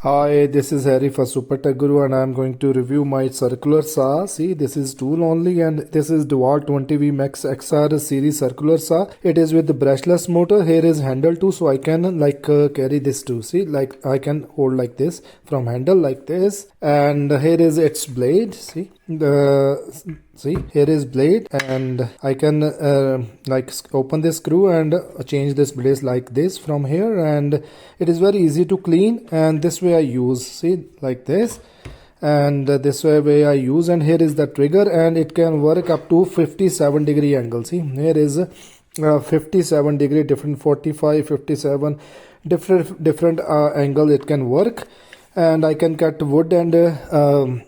Hi, this is Harry for Super Tech Guru and I am going to review my circular saw. See, this is tool only and this is DEWALT 20V Max XR series circular saw. It is with the brushless motor. Here is handle too, so I can carry this too. See, like I can hold like this from handle like this, and here is its blade. See, here is blade, and I can open this screw and change this blade like this from here, and it is very easy to clean. And this way I use, see, like this, and this way I use. And here is the trigger, and it can work up to 57-degree angle. See, here is 57-degree, different 45, 57, different angle it can work. And I can cut wood and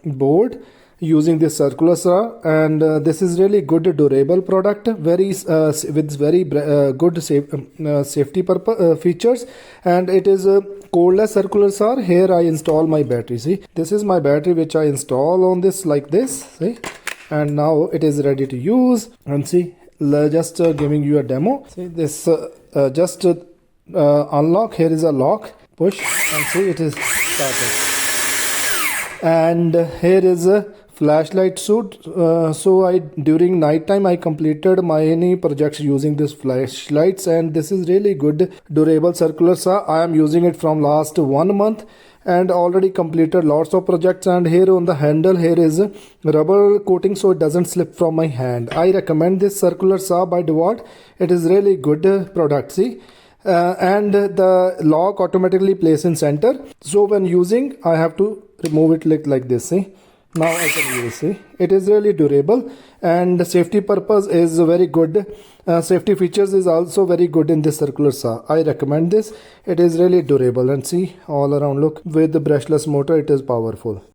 board using this circular saw, and this is really good durable product, very with very good safety features. And it is a cordless circular saw. Here I install my battery. See, this is my battery which I install on this like this. See, and now it is ready to use. And see, just giving you a demo. See, this just unlock. Here is a lock, push, and see, it is started. And here is a flashlight suit. So during night time I completed many projects using this flashlights, and this is really good durable circular saw. I am using it from last 1 month and already completed lots of projects. And here on the handle, here is a rubber coating so it doesn't slip from my hand. I recommend this circular saw by DEWALT. It is really good product. See, and the lock automatically places in center, so when using I have to remove it like this. See, now I can use. See, it is really durable, and the safety purpose is very good. Safety features is also very good in this circular saw. I recommend this. It is really durable, and see, all around, look, with the brushless motor it is powerful.